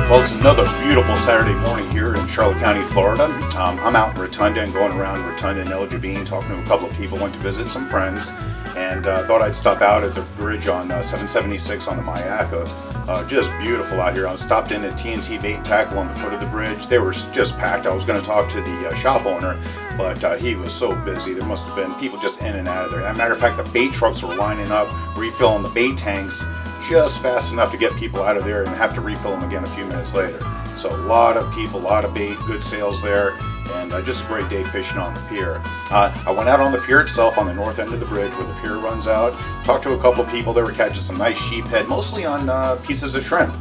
Well, it's another beautiful Saturday morning here in Charlotte County, Florida. I'm out in Rotunda and going around Rotunda and El Jabin, talking to a couple of people. Went to visit some friends, and thought I'd stop out at the bridge on 776 on the Mayaca. Just beautiful out here. I stopped in at T&T Bait and Tackle on the foot of the bridge. They were just packed. I was going to talk to the shop owner, but he was so busy. There must have been people just in and out of there. As a matter of fact, the bait trucks were lining up, refilling the bait tanks just fast enough to get people out of there and have to refill them again a few minutes later. So a lot of people, a lot of bait, good sales there, and just a great day fishing on the pier. I went out on the pier itself on the north end of the bridge where the pier runs out, talked to a couple of people. They were catching some nice sheephead, mostly on pieces of shrimp.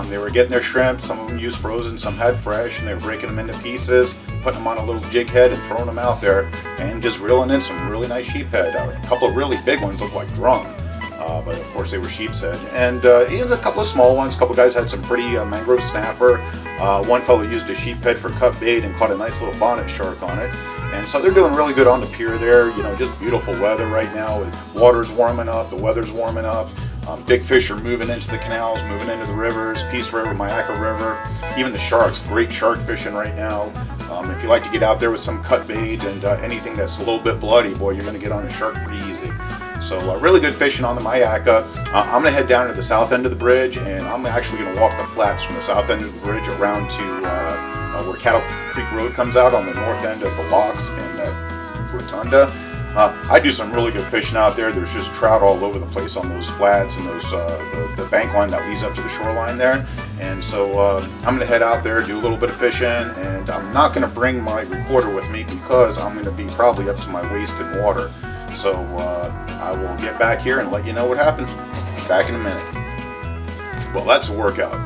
They were getting their shrimp, some of them used frozen, some had fresh, and they were breaking them into pieces, putting them on a little jig head and throwing them out there, and just reeling in some really nice sheephead. A couple of really big ones looked like drum. But of course they were sheep's head, and even a couple of small ones. A couple of guys had some pretty mangrove snapper. One fellow used a sheephead for cut bait and caught a nice little bonnet shark on it. And so they're doing really good on the pier there. You know, just beautiful weather right now. Water's warming up, the weather's warming up. Big fish are moving into the canals, moving into the rivers, Peace River, Mayaca River. Even the sharks, great shark fishing right now. If you like to get out there with some cut bait and anything that's a little bit bloody, boy, you're going to get on a shark pretty easy. So really good fishing on the Mayaca. I'm going to head down to the south end of the bridge, and I'm actually going to walk the flats from the south end of the bridge around to where Cattle Creek Road comes out on the north end of the locks in Rotunda. I do some really good fishing out there. There's just trout all over the place on those flats and those the bank line that leads up to the shoreline there. And so I'm going to head out there, do a little bit of fishing, and I'm not going to bring my recorder with me because I'm going to be probably up to my waist in water. So I will get back here and let you know what happened. Back in a minute. Well, that's a workout.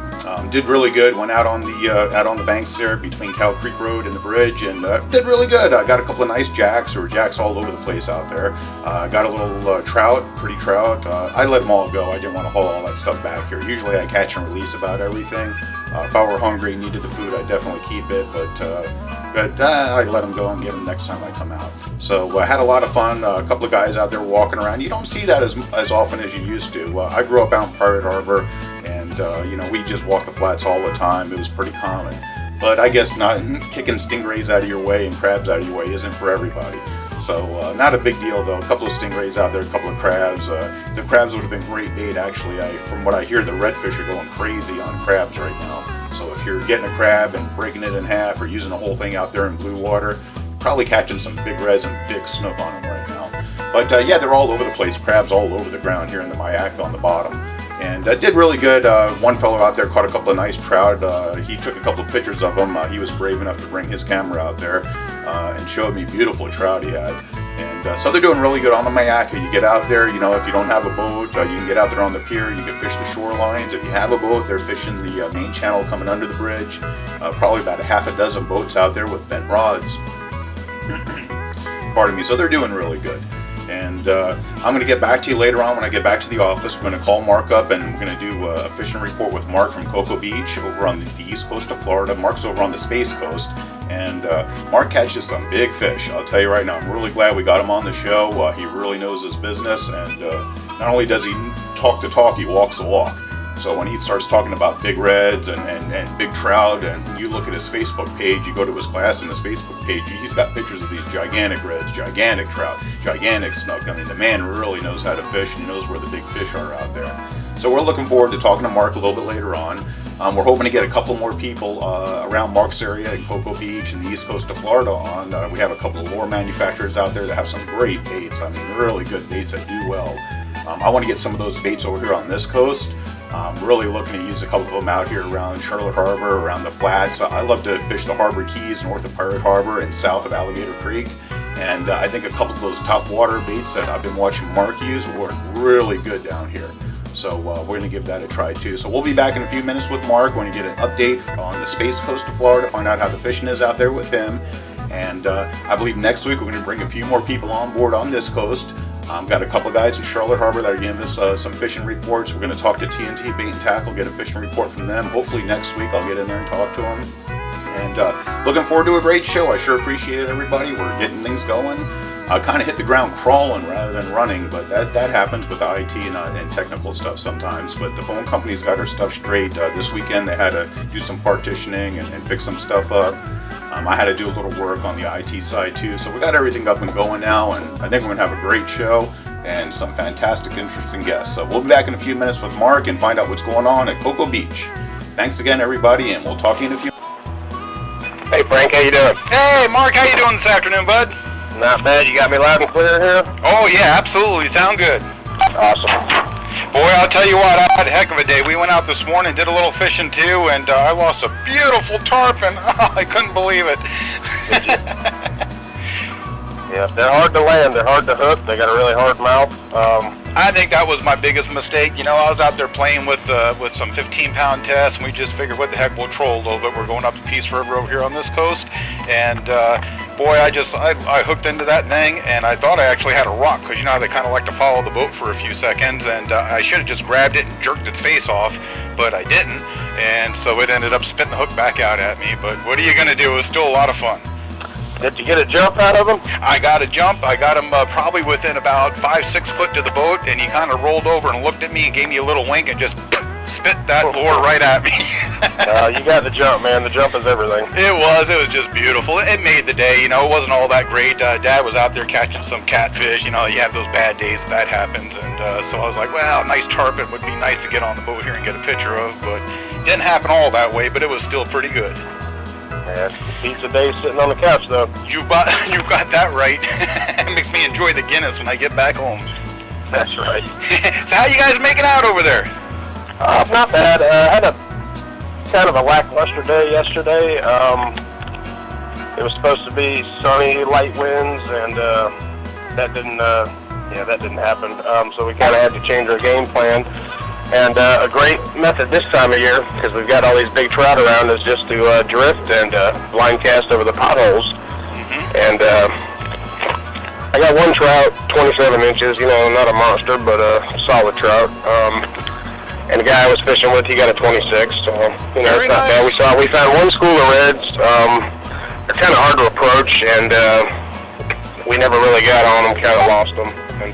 Did really good. Went out on the banks there between Cattle Creek Road and the bridge, and did really good. I got a couple of nice jacks. There were jacks all over the place out there. Got a little trout, pretty trout. I let them all go. I didn't want to haul all that stuff back here. Usually I catch and release about everything. If I were hungry, needed the food, I'd definitely keep it, but I let them go and get them next time I come out. So I had a lot of fun. A couple of guys out there walking around. You don't see that as often as you used to. I grew up out in Pirate Harbor, and you know, we just walked the flats all the time. It was pretty common. But I guess not kicking stingrays out of your way and crabs out of your way isn't for everybody. So not a big deal though. A couple of stingrays out there, a couple of crabs. The crabs would have been great bait actually. From what I hear, the redfish are going crazy on crabs right now. So if you're getting a crab and breaking it in half or using the whole thing out there in blue water, probably catching some big reds and big snook on them right now. But yeah, they're all over the place. Crabs all over the ground here in the Mayaca on the bottom. And did really good. One fellow out there caught a couple of nice trout. He took a couple of pictures of them. He was brave enough to bring his camera out there and showed me beautiful trout he had. And so they're doing really good on the Mayaca. You get out there, you know, if you don't have a boat, you can get out there on the pier. You can fish the shorelines. If you have a boat, they're fishing the main channel coming under the bridge. Probably about a half a dozen boats out there with bent rods. Pardon me. So they're doing really good. And I'm going to get back to you later on when I get back to the office. We're going to call Mark up and we're going to do a fishing report with Mark from Cocoa Beach over on the east coast of Florida. Mark's over on the Space Coast, and Mark catches some big fish. I'll tell you right now, I'm really glad we got him on the show. He really knows his business, and not only does he talk the talk, he walks the walk. So when he starts talking about big reds and big trout, and you look at his Facebook page, you go to his class and his Facebook page, he's got pictures of these gigantic reds, gigantic trout, gigantic snook. I mean, the man really knows how to fish and knows where the big fish are out there. So we're looking forward to talking to Mark a little bit later on. We're hoping to get a couple more people around Mark's area in Cocoa Beach and the east coast of Florida on. We have a couple of lure manufacturers out there that have some great baits. I mean, really good baits that do well. I want to get some of those baits over here on this coast. I'm really looking to use a couple of them out here around Charlotte Harbor, around the flats. I love to fish the Harbor Keys north of Pirate Harbor and south of Alligator Creek. And I think a couple of those top water baits that I've been watching Mark use work really good down here. So we're going to give that a try too. So we'll be back in a few minutes with Mark. We're going to get an update on the Space Coast of Florida, find out how the fishing is out there with him. And I believe next week we're going to bring a few more people on board on this coast. Got a couple of guys in Charlotte Harbor that are giving us some fishing reports. We're going to talk to T&T Bait and Tackle, get a fishing report from them. Hopefully next week I'll get in there and talk to them. And looking forward to a great show. I sure appreciate it, everybody. We're getting things going. kind of hit the ground crawling rather than running, but that happens with the IT and technical stuff sometimes. But the phone company's got our stuff straight. This weekend they had to do some partitioning and fix some stuff up. I had to do a little work on the IT side too. So we got everything up and going now, and I think we're gonna have a great show and some fantastic, interesting guests. So we'll be back in a few minutes with Mark and find out what's going on at Cocoa Beach. Thanks again, everybody, and we'll talk to you in a few. Hey Frank, how you doing? Hey Mark, how you doing this afternoon, bud? Not bad. You got me loud and clear here? Oh yeah, absolutely. Sound good. Awesome. Boy, I'll tell you what, I had a heck of a day. We went out this morning, did a little fishing too, and I lost a beautiful tarpon. Oh, I couldn't believe it. Yeah, they're hard to land. They're hard to hook. They got a really hard mouth. I think that was my biggest mistake. You know, I was out there playing with some 15-pound tests, and we just figured, what the heck, we'll troll a little bit. We're going up to Peace River over here on this coast, and boy, I hooked into that thing, and I thought I actually had a rock, because you know how they kind of like to follow the boat for a few seconds, and I should have just grabbed it and jerked its face off, but I didn't, and so it ended up spitting the hook back out at me. But what are you going to do? It was still a lot of fun. Did you get a jump out of him? I got a jump. I got him probably within about 5-6 foot to the boat, and he kind of rolled over and looked at me and gave me a little wink and just spit that lure right at me. You got the jump, man. The jump is everything. It was just beautiful. It made the day. You know, it wasn't all that great. Dad was out there catching some catfish. You know, you have those bad days, that happens. And so I was like, well, a nice tarpon would be nice to get on the boat here and get a picture of. But it didn't happen all that way, but it was still pretty good. Yeah, beats a day sitting on the couch, though. You got that right. It makes me enjoy the Guinness when I get back home. That's right. So how you guys making out over there? Not bad. I had a kind of a lackluster day yesterday. It was supposed to be sunny, light winds, and that didn't happen. So we kind of had to change our game plan. And a great method this time of year, because we've got all these big trout around, is just to drift and blind cast over the potholes. Mm-hmm. And I got one trout, 27 inches, you know, not a monster, but a solid trout. And the guy I was fishing with, he got a 26, so, you know, Very it's not nice. bad. We found one school of reds. They're kind of hard to approach, and we never really got on them, kind of lost them. And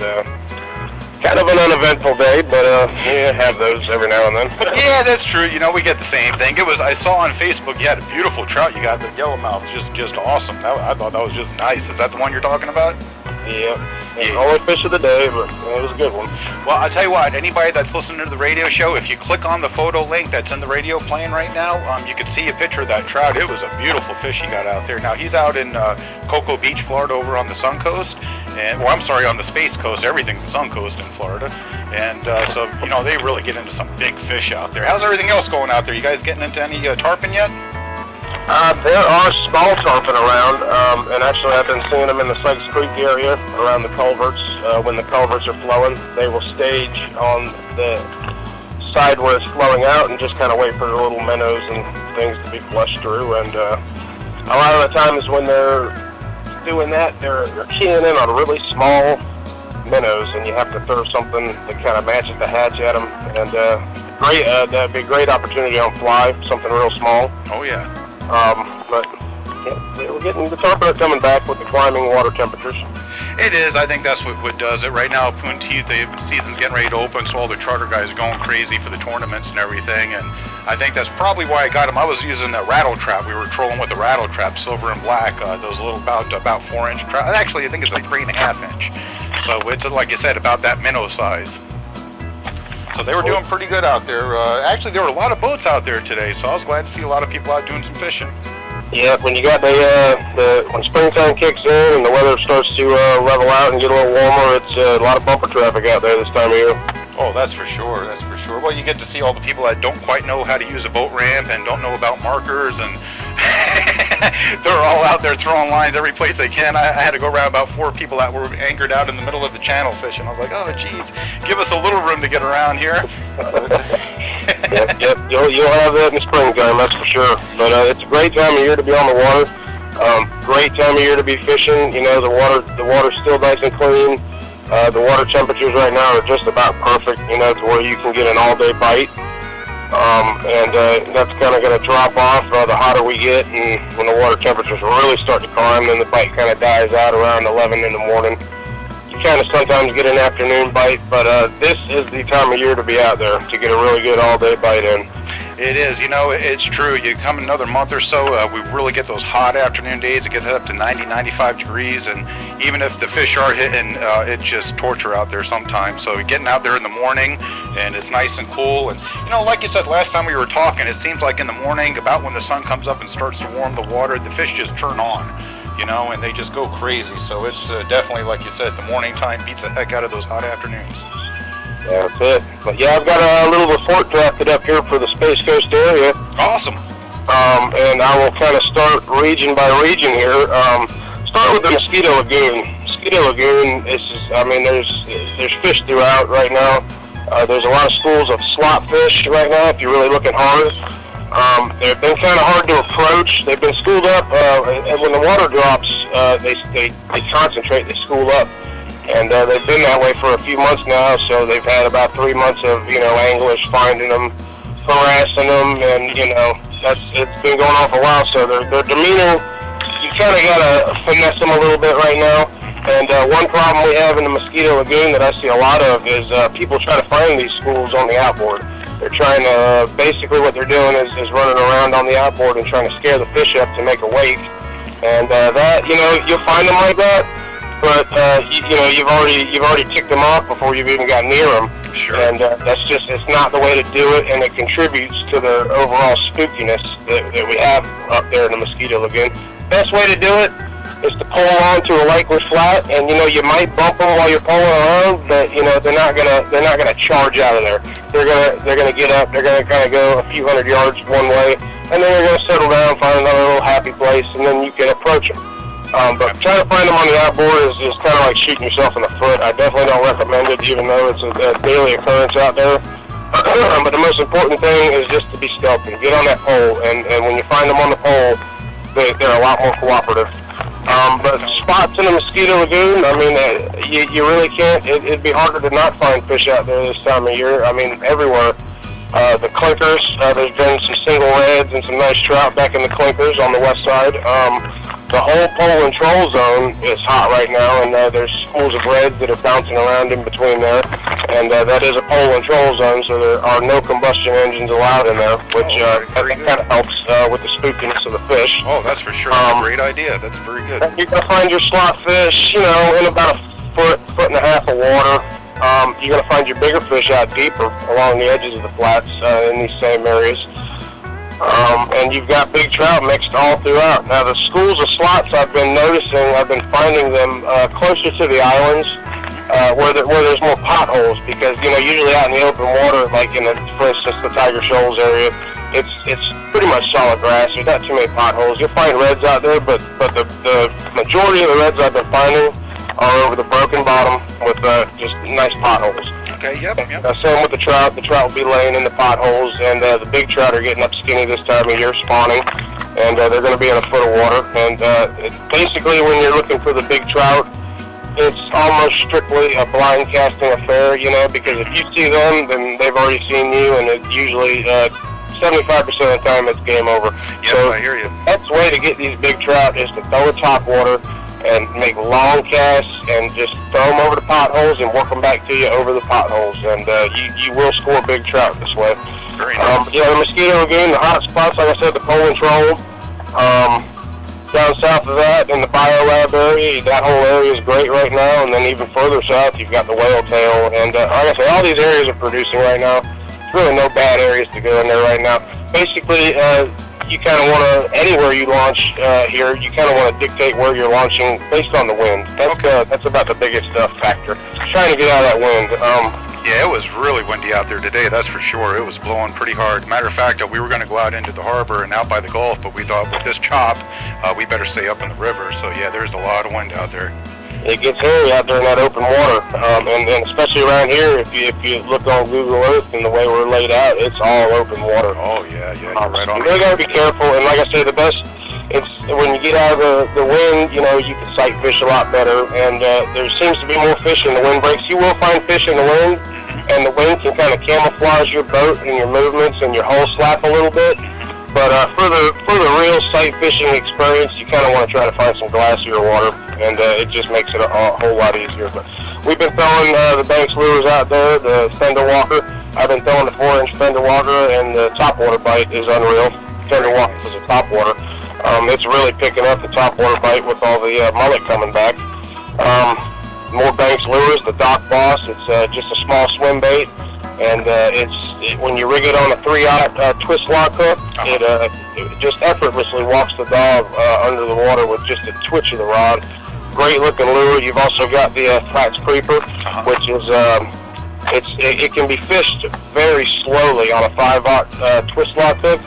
kind of an uneventful day, but yeah, have those every now and then. Yeah, that's true. You know, we get the same thing. I saw on Facebook you had a beautiful trout. You got the yellowmouth, just awesome. I thought that was just nice. Is that the one you're talking about? Yeah. Only fish of the day, but it was a good one. Well, I'll tell you what, anybody that's listening to the radio show, if you click on the photo link that's in the radio playing right now, you can see a picture of that trout. It was a beautiful fish he got out there. Now, he's out in Cocoa Beach, Florida, over on the Sun Coast. On the Space Coast. Everything's the Sun Coast in Florida. And so, you know, they really get into some big fish out there. How's everything else going out there? You guys getting into any tarpon yet? There are small tarpon around, and actually I've been seeing them in the Sykes Creek area around the culverts. When the culverts are flowing, they will stage on the side where it's flowing out and just kind of wait for the little minnows and things to be flushed through. And a lot of the times when they're doing that, they're keying in on really small minnows, and you have to throw something that kind of matches the hatch at them. And that'd be a great opportunity on fly, something real small. Oh, yeah. But yeah, we're getting the tarpon are coming back with the climbing water temperatures. It is. I think that's what does it. Right now, Punteith, the season's getting ready to open, so all the charter guys are going crazy for the tournaments and everything. And I think that's probably why I got them. I was using a rattle trap. We were trolling with a rattle trap, silver and black. Those little about 4-inch trap. Actually, I think it's like 3.5 inch. So it's like you said, about that minnow size. So they were doing pretty good out there. Actually, there were a lot of boats out there today, so I was glad to see a lot of people out doing some fishing. Yeah, when you got when springtime kicks in and the weather starts to level out and get a little warmer, it's a lot of bumper traffic out there this time of year. Oh, that's for sure. That's for sure. Well, you get to see all the people that don't quite know how to use a boat ramp and don't know about markers, and they're all out there throwing lines every place they can. I had to go around about 4 people that were anchored out in the middle of the channel fishing. I was like, oh, geez, give us a little room to get around here. Yep. You'll have that in the springtime, that's for sure. But it's a great time of year to be on the water. Great time of year to be fishing. You know, the water's still nice and clean. The water temperatures right now are just about perfect, you know, to where you can get an all-day bite. and that's kind of going to drop off the hotter we get, and when the water temperatures really start to climb, then the bite kind of dies out around 11 in the morning. You kind of sometimes get an afternoon bite, but this is the time of year to be out there to get a really good all-day bite in. It is, it's true. You come another month or so, we really get those hot afternoon days. It gets up to 90, 95 degrees, and even if the fish are hitting, it's just torture out there sometimes. So getting out there in the morning, and it's nice and cool. And, like you said last time we were talking, it seems like in the morning, about when the sun comes up and starts to warm the water, the fish just turn on, and they just go crazy. So it's definitely, like you said, the morning time beats the heck out of those hot afternoons. Yeah, that's it. But yeah, I've got a little report drafted up here for the Space Coast area. Awesome. And I will kind of start region by region here. Start with the Mosquito Lagoon. Mosquito Lagoon there's fish throughout right now. There's a lot of schools of slot fish right now if you're really looking hard. They've been kind of hard to approach. They've been schooled up, and when the water drops, they concentrate, they school up. And they've been that way for a few months now, so they've had about 3 months of, anglers finding them, harassing them, and, it's been going on for a while. So their demeanor, you kind of got to finesse them a little bit right now. And one problem we have in the Mosquito Lagoon that I see a lot of is people try to find these schools on the outboard. They're trying to, basically what they're doing is running around on the outboard and trying to scare the fish up to make a wake. And that, you'll find them like that. But you've already ticked them off before you've even got near them. Sure. And it's not the way to do it, and it contributes to the overall spookiness that we have up there in the Mosquito Lagoon. Best way to do it is to pull onto a Lakewood flat, and you might bump them while you're pulling around, but they're not gonna charge out of there. They're gonna get up. They're gonna kind of go a few hundred yards one way, and then they're gonna settle down, find another little happy place, and then you can approach them. But trying to find them on the outboard is kind of like shooting yourself in the foot. I definitely don't recommend it, even though it's a daily occurrence out there. But the most important thing is just to be stealthy. Get on that pole, and when you find them on the pole, they're a lot more cooperative. But spots in the Mosquito Lagoon, you really can't. It'd be harder to not find fish out there this time of year. Everywhere. The clinkers, there's been some single reds and some nice trout back in the clinkers on the west side. The whole pole and troll zone is hot right now, and there's schools of reds that are bouncing around in between there. And that is a pole and troll zone, so there are no combustion engines allowed in there, which kind of helps with the spookiness of the fish. Oh, that's for sure. That's a great idea. That's very good. You're going to find your slot fish, in about a foot and a half of water. You're going to find your bigger fish out deeper along the edges of the flats in these same areas. And you've got big trout mixed all throughout. Now, the schools of slots I've been finding them closer to the islands where there's more potholes, because, usually out in the open water, like for instance, the Tiger Shoals area, it's pretty much solid grass. There's not too many potholes. You'll find reds out there, but the majority of the reds I've been finding are over the broken bottom with just nice potholes. Okay, yep. Same with the trout. The trout will be laying in the potholes, and the big trout are getting up skinny this time of year, spawning, and they're going to be in a foot of water. And basically, when you're looking for the big trout, it's almost strictly a blind casting affair, because if you see them, then they've already seen you, and it's usually 75% of the time it's game over. Yep, so I hear you. The best way to get these big trout is to throw a top water and make long casts and just throw them over the potholes and work them back to you over the potholes, and you will score big trout this way. Very nice. The Mosquito Lagoon, the hot spots, like I said, the pole and troll. Down south of that, in the biolab area, that whole area is great right now, and then even further south, you've got the whale tail, and like I said, all these areas are producing right now. There's really no bad areas to go in there right now. Basically, you kind of want to, anywhere you launch here, you kind of want to dictate where you're launching based on the wind. That's about the biggest factor. Trying to get out of that wind. Yeah, it was really windy out there today, that's for sure. It was blowing pretty hard. Matter of fact, we were going to go out into the harbor and out by the Gulf, but we thought with this chop, we better stay up in the river. So yeah, there's a lot of wind out there. It gets hairy out there in that open water, and especially around here, if you look on Google Earth and the way we're laid out, it's all open water. Oh yeah, you're right on. You really got to be careful, and like I say, the best, it's when you get out of the wind, you can sight fish a lot better, and there seems to be more fish in the wind breaks. You will find fish in the wind, and the wind can kind of camouflage your boat and your movements and your hull slap a little bit. But for the real sight fishing experience, you kind of want to try to find some glassier water, and it just makes it a whole lot easier. But we've been throwing the Banks lures out there, the Fender Walker. I've been throwing the 4-inch Fender Walker, and the topwater bite is unreal. Fender Walker is a topwater. It's really picking up the topwater bite with all the mullet coming back. More Banks lures, the Dock Boss. It's just a small swim bait. And when you rig it on a 3-aught twist lock hook, it just effortlessly walks the dog under the water with just a twitch of the rod. Great looking lure. You've also got the Flats Creeper, which is it can be fished very slowly on a 5-aught twist lock hook,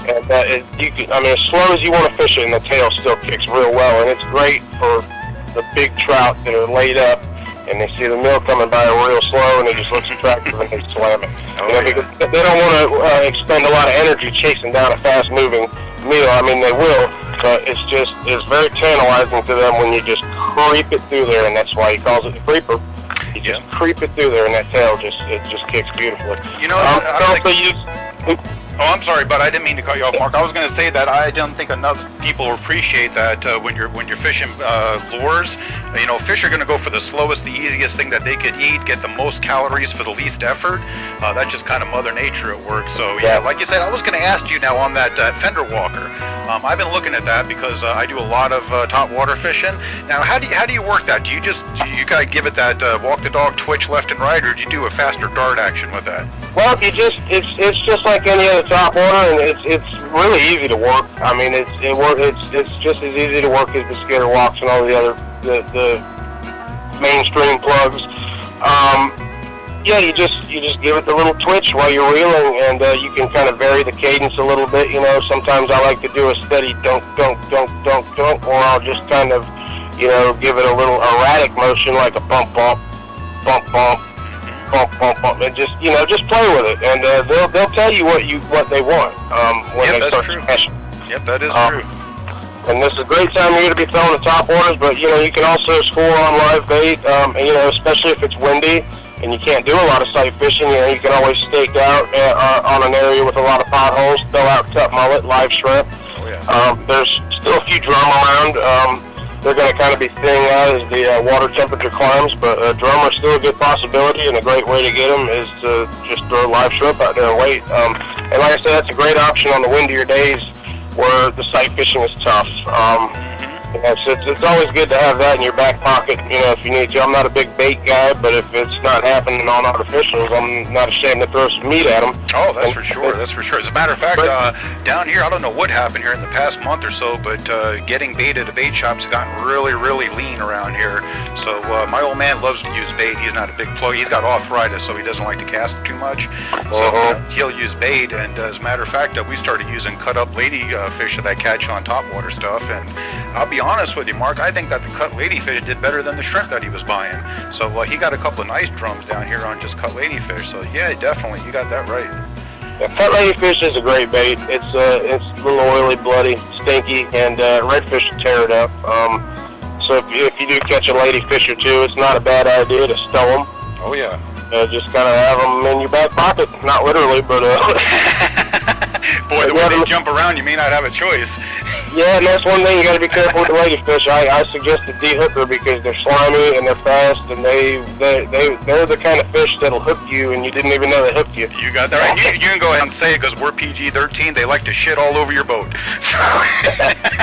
and as slow as you want to fish it, and the tail still kicks real well. And it's great for the big trout that are laid up, and they see the meal coming by real slow, and it just looks attractive, and they slam it. Because they don't want to expend a lot of energy chasing down a fast-moving meal. I mean, they will, but it's very tantalizing to them when you just creep it through there, and that's why he calls it the creeper. You just creep it through there, and that tail just kicks beautifully. You know, I'm sorry, but I didn't mean to cut you off, Mark. I was going to say that I don't think enough people appreciate that when you're fishing lures. You know, fish are going to go for the slowest, the easiest thing that they could eat, get the most calories for the least effort. That's just kind of Mother Nature at work. So yeah, like you said, I was going to ask you now on that Fender Walker. I've been looking at that because I do a lot of top water fishing. Now, how do you work that? Do you kind of give it that walk the dog twitch left and right, or do you do a faster dart action with that? Well, it's just like any other top water, and it's really easy to work. I mean, it's just as easy to work as the skitter walks and all the other the mainstream plugs. Yeah, you just give it the little twitch while you're reeling, and you can kind of vary the cadence a little bit. You know, sometimes I like to do a steady dunk, dunk, dunk, dunk, dunk, or I'll just kind of, give it a little erratic motion like a bump, bump, bump, bump, bump, bump, bump, and just play with it, and they'll tell you what they want when they start smashing. Yep, that is true. And this is a great time of year to be throwing the top waters, but you can also score on live bait, especially if it's windy and you can't do a lot of sight fishing. You can always stake out on an area with a lot of potholes, throw out cut mullet, live shrimp. Oh, yeah. There's still a few drum around. They're going to kind of be thinning out as the water temperature climbs, but drum are still a good possibility, and a great way to get them is to just throw live shrimp out there and wait. And like I said, that's a great option on the windier days where the sight fishing is tough. It's always good to have that in your back pocket, if you need to. I'm not a big bait guy, but if it's not happening on artificials, I'm not ashamed to throw some meat at them. Oh, that's for sure. That's for sure. As a matter of fact, down here, I don't know what happened here in the past month or so, but getting bait at a bait shop's gotten really, really lean around here. So my old man loves to use bait. He's not a big plug. He's got arthritis, so he doesn't like to cast too much. So he'll use bait, and as a matter of fact, we started using cut-up lady fish that I catch on topwater stuff, and I'll be honest with you, Mark, I think that the cut ladyfish did better than the shrimp that he was buying. So he got a couple of nice drums down here on just cut ladyfish. So yeah, definitely, you got that right. Yeah, cut ladyfish is a great bait. It's a little oily, bloody, stinky, and redfish will tear it up. So if you do catch a ladyfish or two, it's not a bad idea to stow them. Oh yeah. Just kind of have them in your back pocket, not literally, but boy, the way they jump around, you may not have a choice. Yeah, and that's one thing you got to be careful with the ladyfish. I suggest the de-hooker because they're slimy and they're fast, and they're the kind of fish that'll hook you, and you didn't even know they hooked you. You got that right. You can go ahead and say it because we're PG-13. They like to shit all over your boat.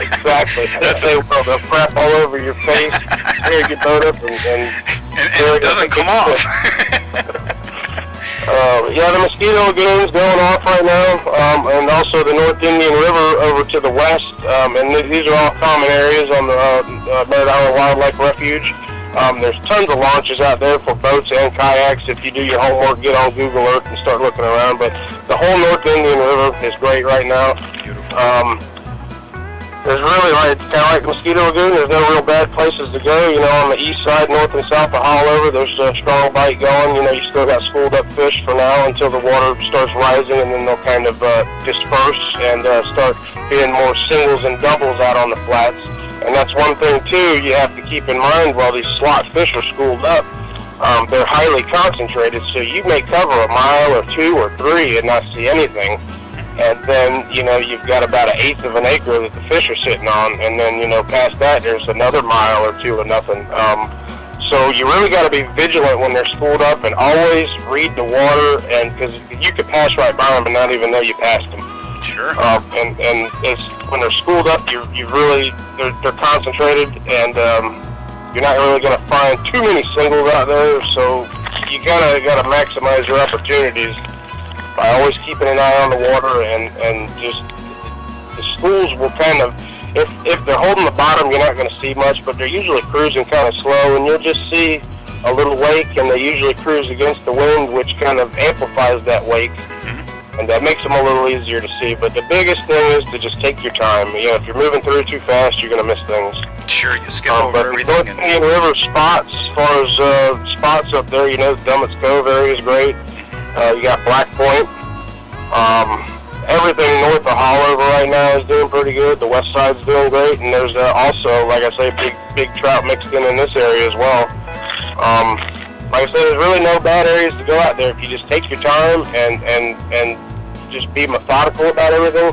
Exactly. They will. They'll crap all over your face, tear your boat up, and it doesn't come off. Yeah, the Mosquito Lagoon's going off right now, and also the North Indian River over to the west, and these are all common areas on the Merritt Island Wildlife Refuge. There's tons of launches out there for boats and kayaks. If you do your homework, get on Google Earth and start looking around, but the whole North Indian River is great right now. There's really, it's kind of like Mosquito Lagoon. There's no real bad places to go. On the east side, north and south of Haulover, there's a strong bite going. You still got schooled up fish for now until the water starts rising, and then they'll kind of disperse and start being more singles and doubles out on the flats. And that's one thing, too, you have to keep in mind while these slot fish are schooled up. they're highly concentrated, so you may cover a mile or 2 or 3 and not see anything. And then, you've got about 1/8 of an acre that the fish are sitting on, and then, past that, there's another mile or 2 of nothing. So you really got to be vigilant when they're schooled up, and always read the water, and because you could pass right by them and not even know you passed them. Sure. And it's, when they're schooled up, they're concentrated, and you're not really going to find too many singles out there. So you got to maximize your opportunities by always keeping an eye on the water, and just the schools will kind of, if they're holding the bottom, you're not going to see much, but they're usually cruising kind of slow, and you'll just see a little wake, and they usually cruise against the wind, which kind of amplifies that wake, and that makes them a little easier to see. But the biggest thing is to just take your time. If you're moving through too fast, you're going to miss things. Sure, you skip over But everything. North Indian River spots, as far as spots up there, Dummett's Cove area is great. You got Black Point. Everything north of Hollover right now is doing pretty good. The west side's doing great, and there's also, like I say, big trout mixed in this area as well. Like I said, there's really no bad areas to go out there. If you just take your time and just be methodical about everything,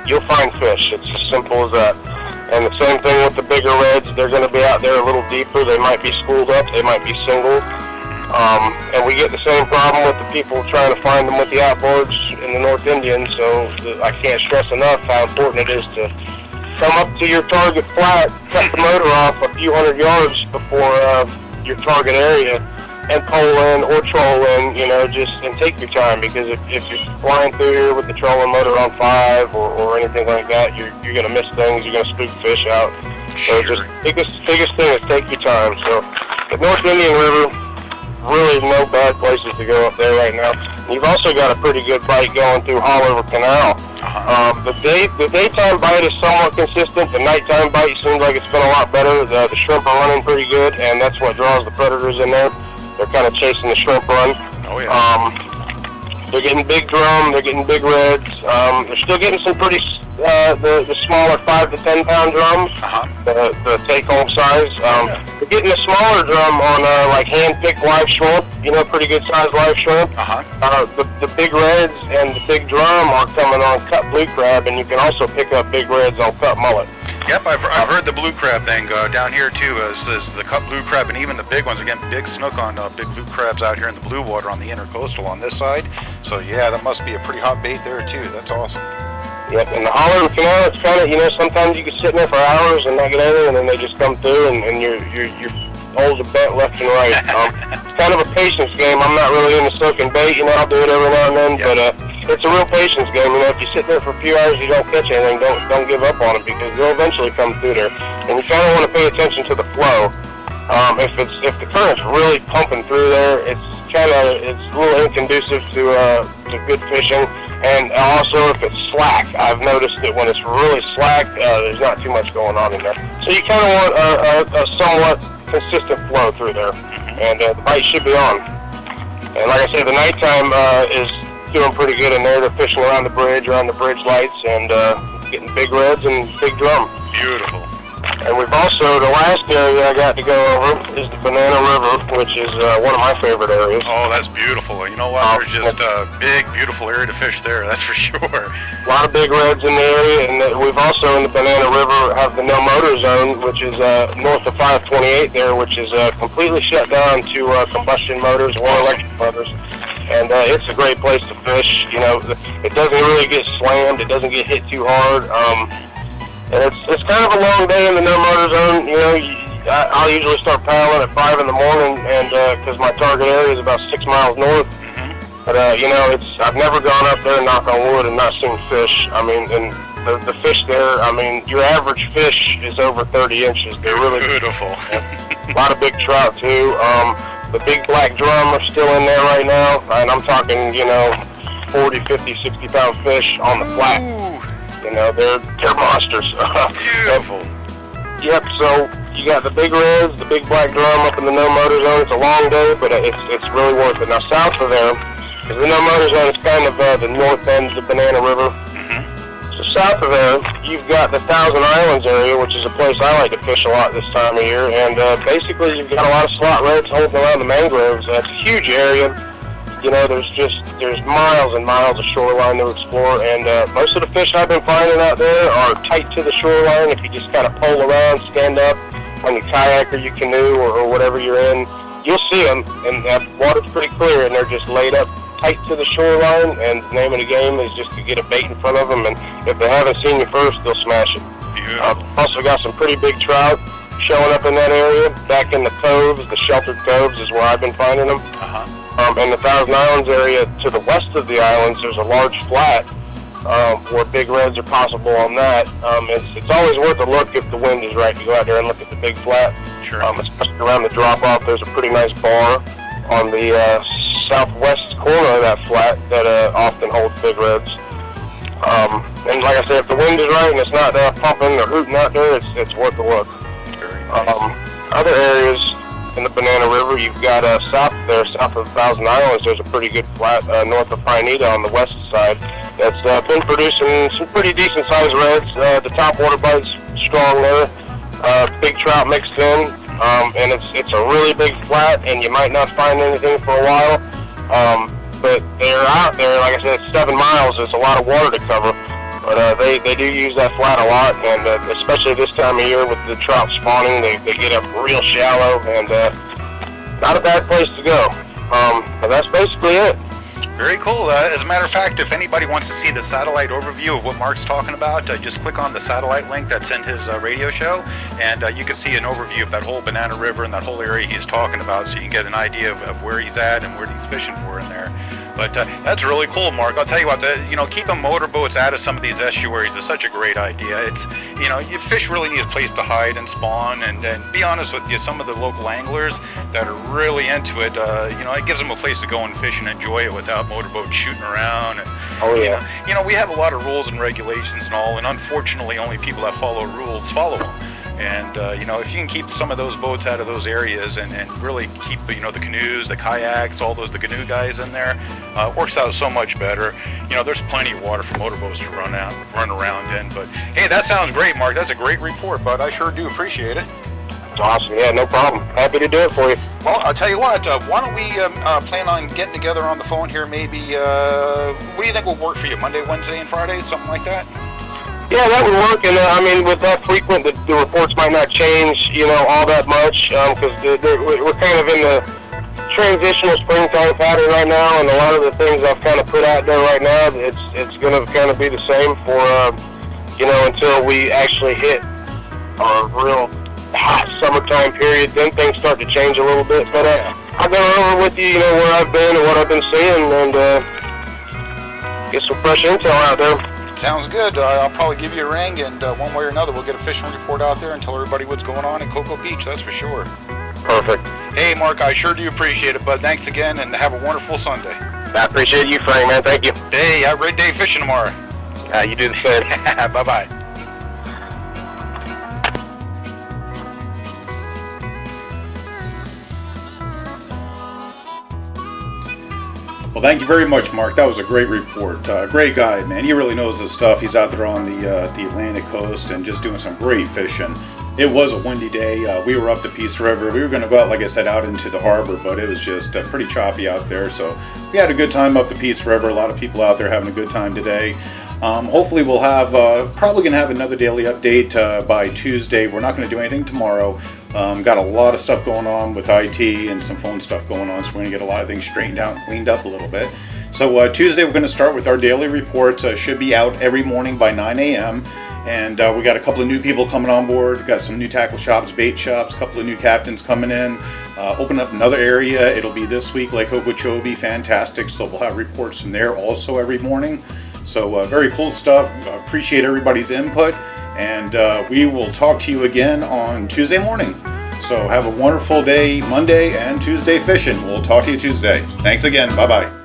you'll find fish. It's as simple as that. And the same thing with the bigger reds. They're going to be out there a little deeper. They might be schooled up. They might be single. And we get the same problem with the people trying to find them with the outboards in the North Indian. So I can't stress enough how important it is to come up to your target flat, cut the motor off a few hundred yards before your target area, and pole in or troll in, and take your time, because if you're flying through here with the trolling motor on 5 or anything like that, you're going to miss things, you're going to spook fish out. So just biggest thing is take your time. So the North Indian River, really no bad places to go up there right now. You've also got a pretty good bite going through Hollover Canal. The daytime bite is somewhat consistent. The nighttime bite seems like it's been a lot better. The shrimp are running pretty good, and that's what draws the predators in there. They're kind of chasing the shrimp run. Oh, yeah. They're getting big drum. They're getting big reds. They're still getting some pretty the smaller 5 to 10 pound drums. The take home size. They're getting a smaller drum on like hand picked live shrimp. Pretty good sized live shrimp. The big reds and the big drum are coming on cut blue crab, and you can also pick up big reds on cut mullet. Yep, I've heard the blue crab thing down here too. Is the cut blue crab, and even the big ones. Again, big snook on big blue crabs out here in the blue water on the intercoastal on this side. So yeah, that must be a pretty hot bait there too. That's awesome. Yep, and the Hollover Canal, it's kind of, sometimes you can sit in there for hours and not get anything, and then they just come through, and your holes are bent left and right. It's kind of a patience game. I'm not really into soaking bait. I'll do it every now and then, but it's a real patience game. If you sit there for a few hours, you don't catch anything, don't give up on it, because they'll eventually come through there. And you kind of want to pay attention to the flow. If the current's really pumping through there, it's a little inconducive to good fishing. And also, if it's slack, I've noticed that when it's really slack, there's not too much going on in there. So you kind of want a somewhat consistent flow through there, and the bite should be on. And like I said, the nighttime is doing pretty good in there. They're fishing around the bridge lights, and getting big reds and big drum. Beautiful. And we've also, the last area I got to go over is the Banana River, which is one of my favorite areas. Oh, that's beautiful. You know what? There's just a big, beautiful area to fish there, that's for sure. A lot of big reds in the area, and we've also in the Banana River have the no motor zone, which is north of 528 there, which is completely shut down to combustion motors or electric motors. And it's a great place to fish. It doesn't really get slammed. It doesn't get hit too hard. And it's kind of a long day in the no motor zone. I'll usually start paddling at 5 in the morning, and because my target area is about 6 miles north. But I've never gone up there, knock on wood, and not seen fish. And the fish there, your average fish is over 30 inches. They're really beautiful. A lot of big trout too. The big black drum are still in there right now, and I'm talking 40, 50, 60 pound fish on the flat. They're monsters. Beautiful. Yep, so you got the big reds, the big black drum up in the no motor zone. It's a long day, but it's really worth it. Now south of there, because the no motor zone is kind of the north end of the Banana River. So south of there, you've got the Thousand Islands area, which is a place I like to fish a lot this time of year. And basically, you've got a lot of slot reds holding around the mangroves. It's a huge area. You know, there's miles and miles of shoreline to explore, and most of the fish I've been finding out there are tight to the shoreline. If you just kind of pole around, stand up on your kayak or your canoe or whatever you're in, you'll see them, and the water's pretty clear, and they're just laid up tight to the shoreline, and the name of the game is just to get a bait in front of them, and if they haven't seen you first, they'll smash it. Also got some pretty big trout showing up in that area. Back in the coves, the sheltered coves is where I've been finding them. In the Thousand Islands area to the west of the islands, there's a large flat where big reds are possible on that. It's always worth a look if the wind is right to go out there and look at the big flat. Sure. Especially around the drop-off, there's a pretty nice bar on the southwest corner of that flat that often holds big reds. And like I said, if the wind is right and it's not pumping or hooting out there, it's worth a look. Very nice. Other areas in the Banana River, you've got south of the Thousand Islands, there's a pretty good flat north of Pineda on the west side that's been producing some pretty decent sized reds. The top water bite's strong there, big trout mixed in, and it's a really big flat, and you might not find anything for a while, but they're out there. Like I said, it's 7 miles, it's a lot of water to cover, but they do use that flat a lot, and especially this time of year with the trout spawning, they get up real shallow, and not a bad place to go. But that's basically it. Very cool. As a matter of fact, if anybody wants to see the satellite overview of what Mark's talking about, just click on the satellite link that's in his radio show, and you can see an overview of that whole Banana River and that whole area he's talking about, so you can get an idea of where he's at and what he's fishing for in there. But that's really cool, Mark. I'll tell you what, keeping motorboats out of some of these estuaries is such a great idea. It's, you fish really need a place to hide and spawn, and be honest with you, some of the local anglers that are really into it, it gives them a place to go and fish and enjoy it without motorboats shooting around. And, oh, yeah. We have a lot of rules and regulations and all, and unfortunately only people that follow rules follow them. And, if you can keep some of those boats out of those areas and really keep, the canoes, the kayaks, the canoe guys in there, it works out so much better. There's plenty of water for motorboats to run around in. But, hey, that sounds great, Mark. That's a great report, bud. I sure do appreciate it. Awesome. Yeah, no problem. Happy to do it for you. Well, I'll tell you what, why don't we plan on getting together on the phone here maybe, what do you think will work for you, Monday, Wednesday, and Friday, something like that? Yeah, that would work, and with that frequent, the reports might not change, all that much, because we're kind of in the transitional springtime pattern right now, and a lot of the things I've kind of put out there right now, it's going to kind of be the same for, until we actually hit our real hot summertime period. Then things start to change a little bit, but I'll go over with you, where I've been and what I've been seeing, and get some fresh intel out there. Sounds good. I'll probably give you a ring, and one way or another, we'll get a fishing report out there and tell everybody what's going on in Cocoa Beach, that's for sure. Perfect. Hey, Mark, I sure do appreciate it, bud. Thanks again, and have a wonderful Sunday. I appreciate you, Frank, man. Thank you. Hey, have a great day fishing tomorrow. You do the same. Bye-bye. Well, thank you very much, Mark. That was a great report. Great guy, man. He really knows his stuff. He's out there on the Atlantic coast and just doing some great fishing. It was a windy day. We were up the Peace River. We were going to go out, like I said, out into the harbor, but it was just pretty choppy out there. So we had a good time up the Peace River. A lot of people out there having a good time today. Hopefully we'll have, probably going to have another daily update by Tuesday. We're not going to do anything tomorrow. Got a lot of stuff going on with IT and some phone stuff going on, so we're going to get a lot of things straightened out and cleaned up a little bit. So Tuesday we're going to start with our daily reports. Should be out every morning by 9 a.m. And we got a couple of new people coming on board. Got some new tackle shops, bait shops, a couple of new captains coming in. Open up another area. It'll be this week, Lake Okeechobee. Fantastic. So we'll have reports from there also every morning. So very cool stuff. Appreciate everybody's input. And we will talk to you again on Tuesday morning. So have a wonderful day, Monday and Tuesday fishing. We'll talk to you Tuesday. Thanks again. Bye-bye.